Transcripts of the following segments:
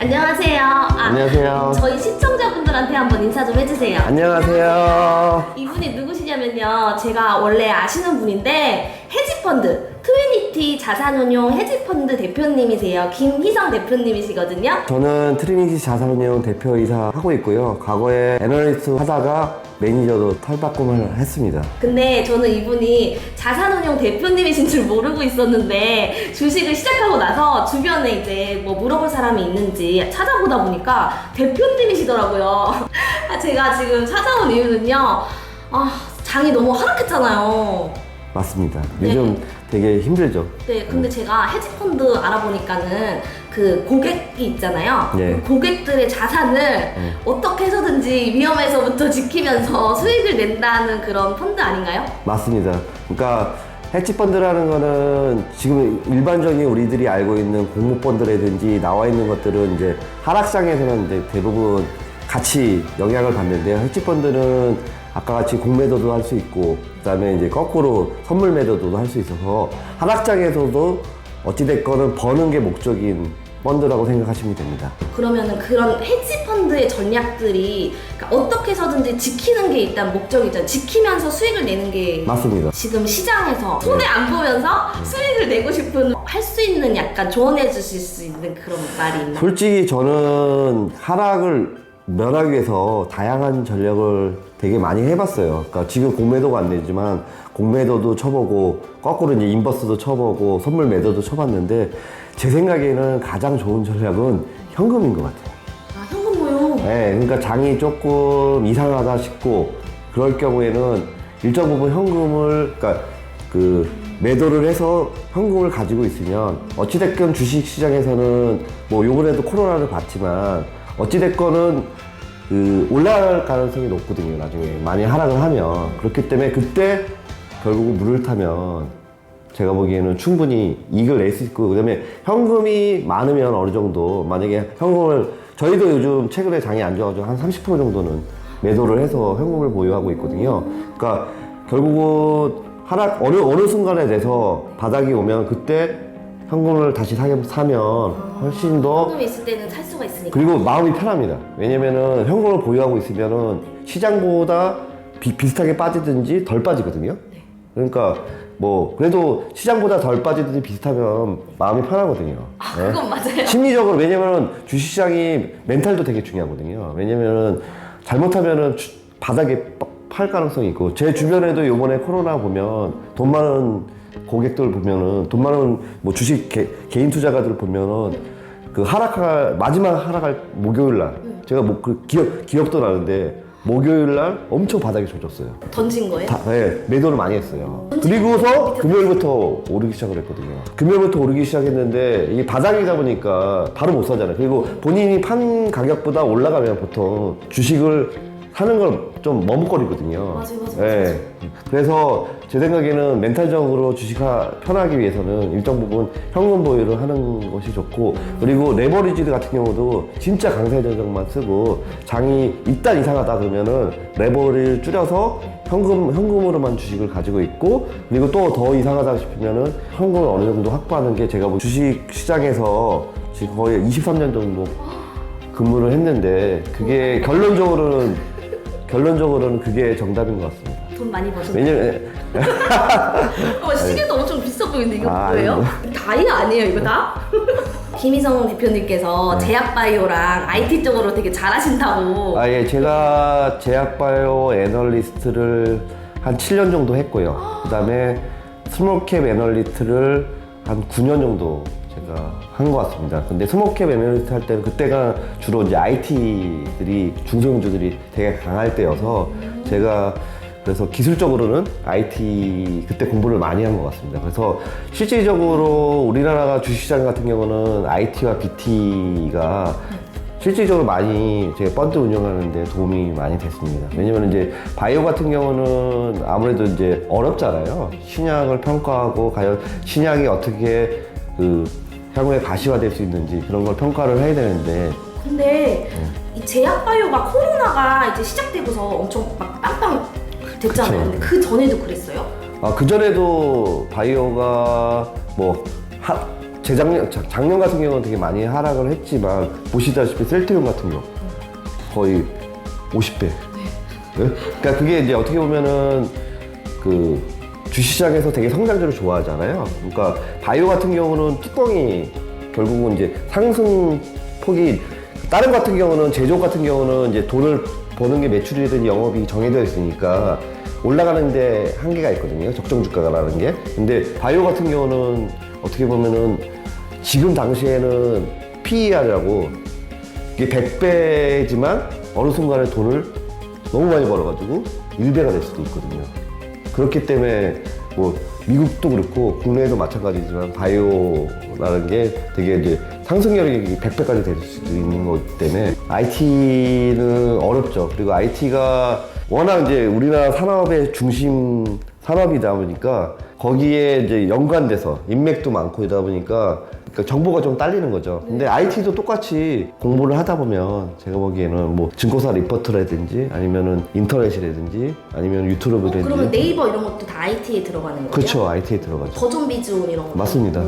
안녕하세요. 안녕하세요. 저희 시청자분들한테 한번 인사 좀 해주세요. 안녕하세요. 이분이 누구시냐면요. 제가 원래 아시는 분인데 헤지펀드, 트위니티 자산운용 헤지펀드 대표님이세요. 김희성 대표님이시거든요. 저는 트리니티 자산운용 대표이사 하고 있고요. 과거에 애널리스트 하다가 매니저로 탈바꿈을 했습니다. 근데 저는 이분이 자산운용 대표님이신 줄 모르고 있었는데 주식을 시작하고 나서 주변에 이제 뭐 물어볼 사람이 있는지 찾아보다 보니까 대표님이시더라고요. 제가 지금 찾아온 이유는요. 장이 너무 하락했잖아요. 맞습니다. 요즘 되게 힘들죠. 네, 근데 제가 헤지펀드 알아보니까는 그 고객이 있잖아요. 네. 그 고객들의 자산을 어떻게 해서든지 위험에서부터 지키면서 수익을 낸다는 그런 펀드 아닌가요? 맞습니다. 그러니까 헤지펀드라는 거는 지금 일반적인 우리들이 알고 있는 공모펀드라든지 나와 있는 것들은 이제 하락장에서는 이제 대부분 같이 영향을 받는데요. 헤지펀드는 아까 같이 공매도도 할 수 있고, 그 다음에 이제 거꾸로 선물 매도도 할 수 있어서 하락장에서도 어찌됐거나 버는 게 목적인 펀드라고 생각하시면 됩니다. 그러면은 그런 헤지펀드의 전략들이 그러니까 어떻게 해서든지 지키는 게 일단 목적이죠. 지키면서 수익을 내는 게 맞습니다. 지금 시장에서 손해 안 보면서 수익을 내고 싶은 할 수 있는 약간 조언해 주실 수 있는 그런 말이 있나요? 솔직히 저는 하락을 면하기 위해서 다양한 전략을 되게 많이 해봤어요. 그러니까 지금 공매도가 안 되지만 공매도도 쳐보고 거꾸로 이제 인버스도 쳐보고 선물 매도도 쳐봤는데 제 생각에는 가장 좋은 전략은 현금인 것 같아요. 현금 모용. 네, 그러니까 장이 조금 이상하다 싶고 그럴 경우에는 일정 부분 현금을 그러니까 그 매도를 해서 현금을 가지고 있으면 어찌됐건 주식시장에서는 뭐 요번에도 코로나를 봤지만 어찌됐건은 그 올라갈 가능성이 높거든요. 나중에 많이 하락을 하면 그렇기 때문에 그때 결국 물을 타면 제가 보기에는 충분히 이익을 낼 수 있고 그다음에 현금이 많으면 어느 정도 만약에 현금을 저희도 요즘 최근에 장이 안 좋아가지고 한 30% 정도는 매도를 해서 현금을 보유하고 있거든요. 그러니까 결국은 하락 어느 순간에 돼서 바닥이 오면 그때 현금을 다시 사면 훨씬 더 현금이 있을 때는 살 수가 있으니까. 그리고 마음이 편합니다. 왜냐면은 현금을 보유하고 있으면은 시장보다 비슷하게 빠지든지 덜 빠지거든요. 그러니까 뭐 그래도 시장보다 덜 빠지든지 비슷하면 마음이 편하거든요. 그건 맞아요. 심리적으로 왜냐면은 주식시장이 멘탈도 되게 중요하거든요. 왜냐면은 잘못하면은 바닥에 팔 가능성이 있고 제 주변에도 요번에 코로나 보면 돈 많은 고객들 보면은 돈 많은 뭐 주식 개인 투자가들 보면은 그 마지막 하락할 목요일 날 제가 뭐 그 기억도 나는데 목요일 날 엄청 바닥에 젖었어요. 던진 거예요? 네, 매도를 많이 했어요. 그리고서 금요일부터 오르기 시작을 했거든요. 금요일부터 오르기 시작했는데 이게 바닥이다 보니까 바로 못 사잖아요. 그리고 본인이 판 가격보다 올라가면 보통 주식을 사는 걸 좀 머뭇거리거든요. 맞아요. 그래서 제 생각에는 멘탈적으로 편하기 위해서는 일정 부분 현금 보유를 하는 것이 좋고 그리고 레버리지 같은 경우도 진짜 강세 전략만 쓰고 장이 일단 이상하다 그러면은 레버리를 줄여서 현금으로만 주식을 가지고 있고 그리고 또 더 이상하다 싶으면은 현금을 어느 정도 확보하는 게 제가 뭐 주식 시장에서 지금 거의 23년 정도 근무를 했는데 그게 결론적으로는 그게 정답인 것 같습니다. 돈 많이 버셨나요? 왜냐면 시계도 엄청 비싸 보이는데 이거 아, 뭐예요? 다이아 아니에요 이거 다? 김희성 대표님께서 제약바이오랑 IT 쪽으로 되게 잘하신다고. 예, 제가 제약바이오 애널리스트를 한 7년 정도 했고요. 그 다음에 스몰캡 애널리스트를 한 9년 정도 제가 한 것 같습니다. 근데 스몰캡 애널리스트 할 때는 그때가 주로 이제 IT들이 중소형주들이 되게 강할 때여서 제가 그래서 기술적으로는 IT 그때 공부를 많이 한 것 같습니다. 그래서 실질적으로 우리나라가 주식시장 같은 경우는 IT와 BT가 실질적으로 많이 제가 펀드 운영하는데 도움이 많이 됐습니다. 왜냐면 이제 바이오 같은 경우는 아무래도 이제 어렵잖아요. 신약을 평가하고 과연 신약이 어떻게 향후에 가시화될 수 있는지 그런 걸 평가를 해야 되는데 근데 이 제약바이오가 코로나가 이제 시작되고서 엄청 막 빵빵 됐잖아요. 그쵸. 근데 그 전에도 그랬어요? 그 전에도 바이오가 뭐 작년 같은 경우는 되게 많이 하락을 했지만 보시다시피 셀트리온 같은 경우 거의 50배. 네. 그러니까 그게 이제 어떻게 보면은 그 주시장에서 되게 성장주를 좋아하잖아요. 그러니까 바이오 같은 경우는 뚜껑이 결국은 이제 상승 폭이 다른 것 같은 경우는 제조 같은 경우는 이제 돈을 버는 게 매출이든 영업이 정해져 있으니까 올라가는데 한계가 있거든요. 적정 주가라는 게. 근데 바이오 같은 경우는 어떻게 보면은 지금 당시에는 PER이라고 이게 100배지만 어느 순간에 돈을 너무 많이 벌어가지고 1배가 될 수도 있거든요. 그렇기 때문에 뭐 미국도 그렇고 국내에도 마찬가지지만 바이오라는 게 되게 이제 상승률이 100배까지 될 수도 있는 거기 때문에 IT는 어렵죠. 그리고 IT가 워낙 이제 우리나라 산업의 중심 산업이다 보니까 거기에 이제 연관돼서 인맥도 많고 이러다 보니까 그러니까 정보가 좀 딸리는 거죠. 근데 IT도 똑같이 공부를 하다 보면 제가 보기에는 뭐 증권사 리포트라든지 아니면은 인터넷이라든지 아니면 유튜브라든지 그러면 네이버 이런 것도 다 IT에 들어가는 거예요? 그렇죠. IT에 들어가죠. 버전 비즈온 이런 거 맞습니다.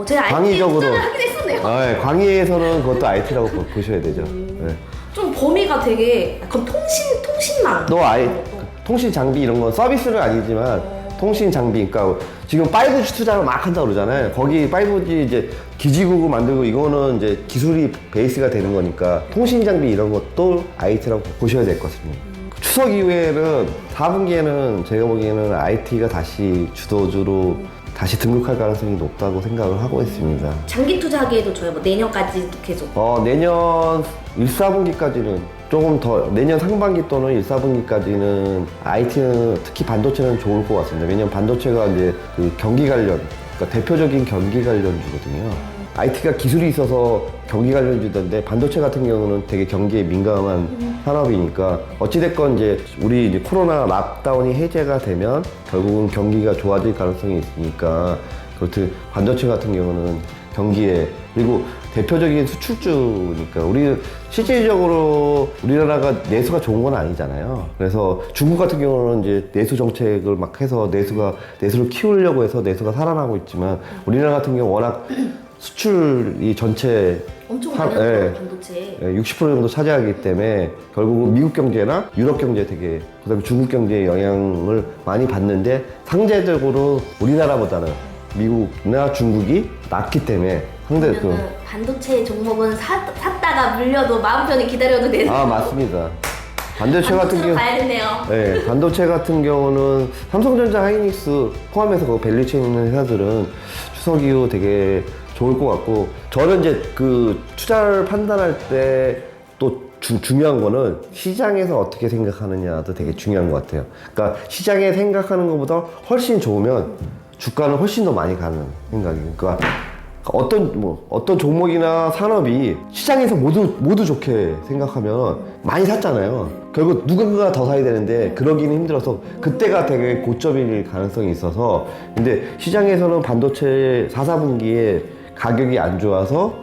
제가 IT 광의적으로 투자를 하긴 했었네요. 네, 광의에서는 그것도 IT라고 보셔야 되죠. 네. 좀 범위가 되게 약간 통신망. 통신 장비 이런 건 서비스는 아니지만 통신 장비, 그러니까 지금 5G 투자를 막 한다고 그러잖아요. 거기 5G 이제 기지국을 만들고 이거는 이제 기술이 베이스가 되는 거니까 통신 장비 이런 것도 IT라고 보셔야 될 것 같습니다. 추석 이후에는 4분기에는 제가 보기에는 IT가 다시 주도주로 다시 등극할 가능성이 높다고 생각을 하고 있습니다. 장기 투자하기에도 좋아요. 뭐 내년까지도 계속. 내년 1, 4분기까지는 조금 더, 내년 상반기 또는 1, 4분기까지는 IT는 특히 반도체는 좋을 것 같습니다. 왜냐면 반도체가 이제 그 경기 관련, 그러니까 대표적인 경기 관련주거든요. IT가 기술이 있어서 경기 관련주던데 반도체 같은 경우는 되게 경기에 민감한 산업이니까 어찌됐건 이제 우리 이제 코로나 락다운이 해제가 되면 결국은 경기가 좋아질 가능성이 있으니까 그렇듯 반도체 같은 경우는 경기에 그리고 대표적인 수출주니까 우리 실질적으로 우리나라가 내수가 좋은 건 아니잖아요. 그래서 중국 같은 경우는 이제 내수 정책을 막 해서 내수를 키우려고 해서 내수가 살아나고 있지만 우리나라 같은 경우 워낙 수출이 전체 엄청 많이 하죠, 반도체. 60% 정도 차지하기 때문에 결국은 미국 경제나 유럽 경제 되게 그다음에 중국 경제에 영향을 많이 받는데 상대적으로 우리나라보다는 미국이나 중국이 낮기 때문에 상대 반도체 종목은 샀다가 물려도 마음 편히 기다려도 되는. 맞습니다. 반도체 같은 경우 가야겠네요. 네, 반도체 같은 경우는 삼성전자, 하이닉스 포함해서 그 밸류체인 있는 회사들은 추석 이후 되게 좋을 것 같고 저는 이제 그 투자를 판단할 때 또 중요한 거는 시장에서 어떻게 생각하느냐도 되게 중요한 것 같아요. 그러니까 시장에 생각하는 것보다 훨씬 좋으면 주가는 훨씬 더 많이 가는 생각이에요. 그러니까 어떤 종목이나 산업이 시장에서 모두 좋게 생각하면 많이 샀잖아요. 결국 누군가가 더 사야 되는데 그러기는 힘들어서 그때가 되게 고점일 가능성이 있어서 근데 시장에서는 반도체 4, 4분기에 가격이 안 좋아서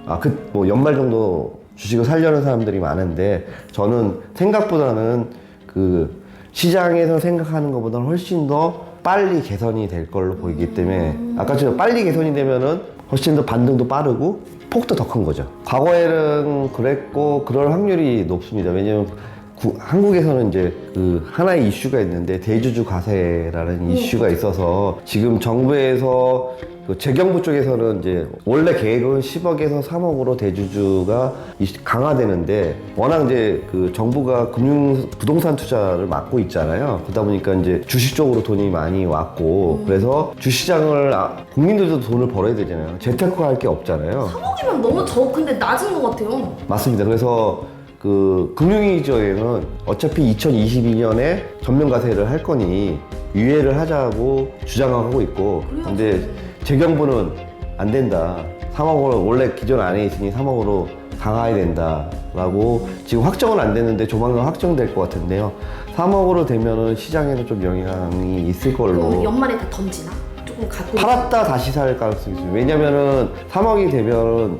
뭐 연말 정도 주식을 살려는 사람들이 많은데 저는 생각보다는 그 시장에서 생각하는 것보다는 훨씬 더 빨리 개선이 될 걸로 보이기 때문에 아까처럼 빨리 개선이 되면은 훨씬 더 반등도 빠르고 폭도 더 큰 거죠. 과거에는 그랬고 그럴 확률이 높습니다. 왜냐면 한국에서는 이제 그 하나의 이슈가 있는데 대주주 과세라는 이슈가 있어서 지금 정부에서 그 재경부 쪽에서는 이제 원래 계획은 10억에서 3억으로 대주주가 강화되는데 워낙 이제 그 정부가 부동산 투자를 막고 있잖아요. 그러다 보니까 이제 주식 쪽으로 돈이 많이 왔고 그래서 주시장을 국민들도 돈을 벌어야 되잖아요. 재테크할 게 없잖아요. 3억이면 너무 근데 낮은 것 같아요. 맞습니다. 그래서 그 금융위기조에는 어차피 2022년에 전면 가세를 할 거니 유예를 하자고 주장하고 있고 근데 재경부는 안 된다. 3억으로 원래 기존 안에 있으니 3억으로 강화해야 된다라고 지금 확정은 안 됐는데 조만간 확정될 것 같은데요. 3억으로 되면은 시장에는 좀 영향이 있을 걸로. 연말에 다 던지나? 조금 갖고 팔았다 다시 살 가능성이 있어요. 왜냐면은 3억이 되면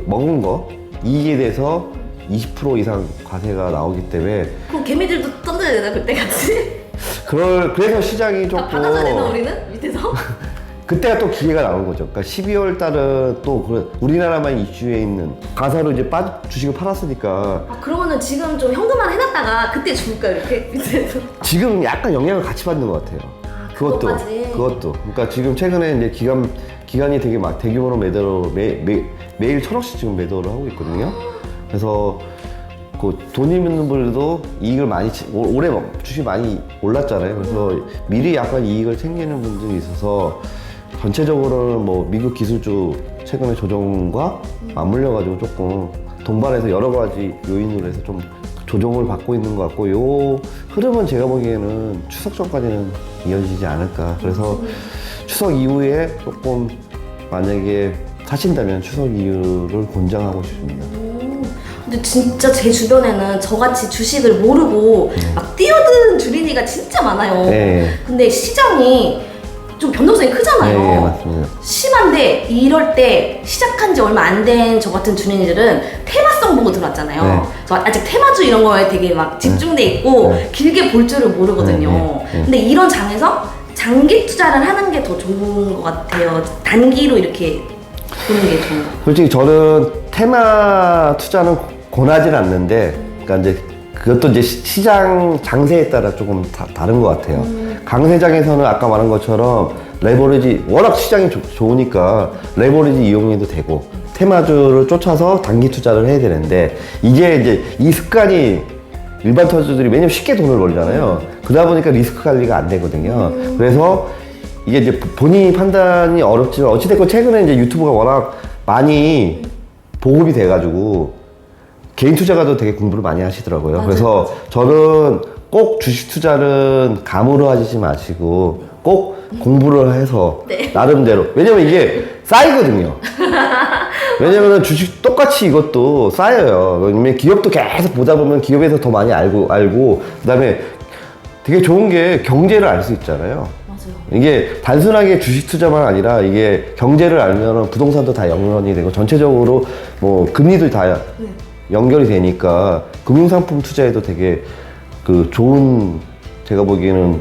먹은 거 이익에 대해서 20% 이상 과세가 나오기 때문에 그럼 개미들도 던져야 되나 그때 같이? 그래서 시장이 조금 받아줘야 되나 우리는? 밑에서? 그때가 또 기회가 나오는 거죠. 그러니까 12월 달은 또 우리나라만 이슈에 있는 가사로 이제 주식을 팔았으니까 아, 그러면은 지금 좀 현금화를 해놨다가 그때 줄까요, 이렇게? 그때도. 지금 약간 영향을 같이 받는 것 같아요. 그것까지? 그것도. 그러니까 지금 최근에 이제 기간이 되게 막 대규모로 매도로 매일 1,000억씩 지금 매도를 하고 있거든요. 그래서 그 돈 있는 분들도 이익을 많이 올해 주식 많이 올랐잖아요. 그래서 미리 약간 이익을 챙기는 분들이 있어서 전체적으로는 뭐 미국 기술주 최근에 조정과 맞물려 가지고 조금 동반해서 여러 가지 요인으로 해서 좀 조정을 받고 있는 것 같고, 요 흐름은 제가 보기에는 추석 전까지는 이어지지 않을까. 그래서 추석 이후에 조금 만약에 사신다면 추석 이후를 권장하고 싶습니다. 근데 진짜 제 주변에는 저같이 주식을 모르고 막 뛰어드는 주린이가 진짜 많아요. 네. 근데 시장이 좀 변동성이 크잖아요. 네, 맞습니다. 심한데 이럴 때 시작한 지 얼마 안 된 저 같은 주린이들은 테마성 보고 들어왔잖아요. 네. 저 아직 테마주 이런 거에 되게 막 집중돼 있고 네. 길게 볼 줄을 모르거든요. 네. 근데 이런 장에서 장기 투자를 하는 게 더 좋은 것 같아요. 단기로 이렇게 보는 게 좋은 것 같아요. 솔직히 저는 테마 투자는 권하진 않는데, 그러니까 이제 그것도 이제 시장 장세에 따라 조금 다른 것 같아요. 강세장에서는 아까 말한 것처럼 레버리지, 워낙 시장이 좋으니까 레버리지 이용해도 되고 테마주를 쫓아서 단기 투자를 해야 되는데, 이제 이 습관이 일반 투자주들이 왜냐면 쉽게 돈을 벌잖아요. 그러다 보니까 리스크 관리가 안 되거든요. 그래서 이게 이제 본인이 판단이 어렵지만 어찌됐건 최근에 이제 유튜브가 워낙 많이 보급이 돼가지고 개인 투자가도 되게 공부를 많이 하시더라고요. 맞아요, 그래서 저는 꼭 주식 투자는 감으로 하시지 마시고 꼭 공부를 해서 네. 나름대로. 왜냐면 이게 쌓이거든요. 왜냐면 주식 똑같이 이것도 쌓여요. 왜냐면 기업도 계속 보다 보면 기업에서 더 많이 알고 그다음에 되게 좋은 게 경제를 알 수 있잖아요. 맞아요. 이게 단순하게 주식 투자만 아니라 이게 경제를 알면 부동산도 다 연관이 되고 전체적으로 뭐 금리도 다 연결이 되니까 금융상품 투자에도 되게 그 좋은, 제가 보기에는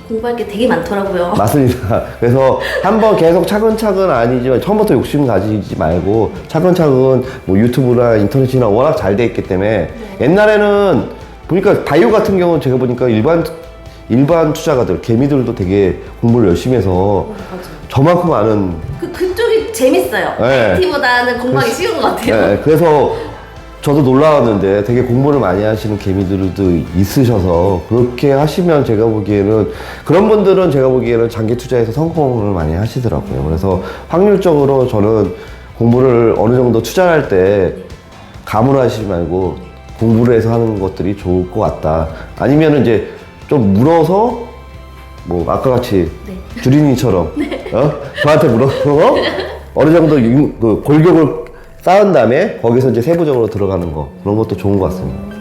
공부할 게 되게 많더라고요. 맞습니다. 그래서 한번 계속 차근차근 아니지만 처음부터 욕심 가지지 말고 차근차근 뭐 유튜브나 인터넷이나 워낙 잘 돼 있기 때문에 옛날에는 보니까 바이오 같은 경우는 제가 보니까 일반 투자가들, 개미들도 되게 공부를 열심히 해서 맞아요. 저만큼 아는. 그쪽이 재밌어요. 네. IT보다는 공부하기 쉬운 것 같아요. 네, 그래서 저도 놀라웠는데 되게 공부를 많이 하시는 개미들도 있으셔서 그렇게 하시면 제가 보기에는 그런 분들은 제가 보기에는 장기 투자에서 성공을 많이 하시더라고요. 그래서 확률적으로 저는 공부를 어느 정도 투자할 때 감으로 하시지 말고 공부를 해서 하는 것들이 좋을 것 같다. 아니면 이제 좀 물어서 뭐 아까 같이 주린이처럼 저한테 물어서 어느 정도 그 골격을 쌓은 다음에 거기서 이제 세부적으로 들어가는 거, 그런 것도 좋은 것 같습니다.